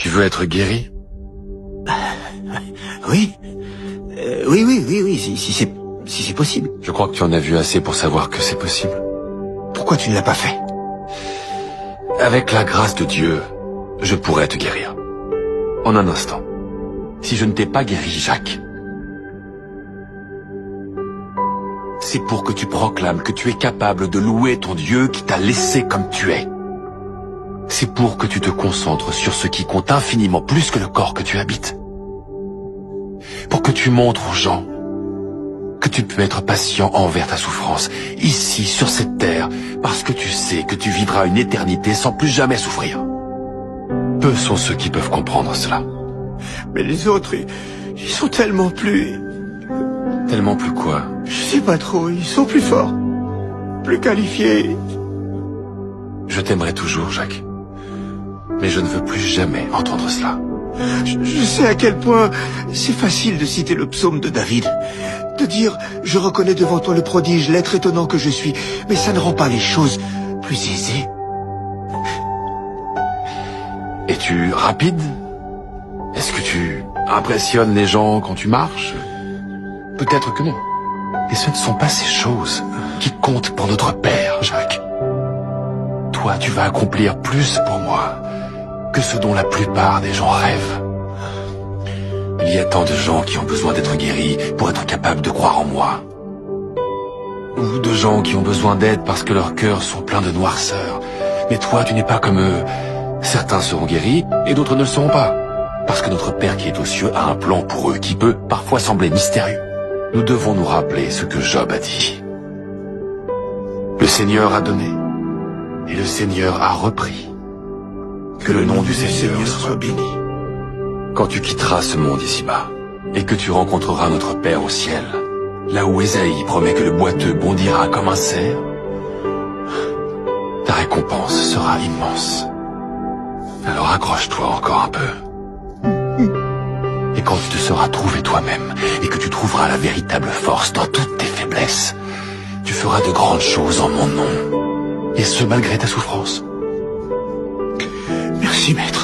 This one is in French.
Tu veux être guéri? Oui. Oui, si c'est possible. Je crois que tu en as vu assez pour savoir que c'est possible. Pourquoi tu ne l'as pas fait? Avec la grâce de Dieu, je pourrais te guérir. En un instant. Si je ne t'ai pas guéri, Jacques, c'est pour que tu proclames que tu es capable de louer ton Dieu qui t'a laissé comme tu es. C'est pour que tu te concentres sur ce qui compte infiniment plus que le corps que tu habites. Pour que tu montres aux gens que tu peux être patient envers ta souffrance, ici, sur cette terre, parce que tu sais que tu vivras une éternité sans plus jamais souffrir. Peu sont ceux qui peuvent comprendre cela. Mais les autres, ils sont tellement plus... Tellement plus quoi? Je sais pas trop, ils sont plus forts. Plus qualifiés. Je t'aimerai toujours, Jacques. Mais je ne veux plus jamais entendre cela. Je sais à quel point c'est facile de citer le psaume de David. De dire, je reconnais devant toi le prodige, l'être étonnant que je suis. Mais ça ne rend pas les choses plus aisées. Es-tu rapide? Est-ce que tu impressionnes les gens quand tu marches? Peut-être que non. Et ce ne sont pas ces choses qui comptent pour notre Père, Jacques. Toi, tu vas accomplir plus pour moi que ce dont la plupart des gens rêvent. Il y a tant de gens qui ont besoin d'être guéris pour être capables de croire en moi. Ou de gens qui ont besoin d'aide parce que leurs cœurs sont pleins de noirceur. Mais toi, tu n'es pas comme eux. Certains seront guéris et d'autres ne le seront pas. Parce que notre Père qui est aux cieux a un plan pour eux qui peut parfois sembler mystérieux. Nous devons nous rappeler ce que Job a dit. Le Seigneur a donné et le Seigneur a repris. Que le nom du Seigneur soit béni. Quand tu quitteras ce monde ici-bas et que tu rencontreras notre Père au ciel, là où Ésaïe promet que le boiteux bondira comme un cerf, ta récompense sera immense. Alors accroche-toi encore un peu. Et quand tu te seras trouvé toi-même et que tu trouveras la véritable force dans toutes tes faiblesses, tu feras de grandes choses en mon nom. Et ce, malgré ta souffrance. Merci, maître.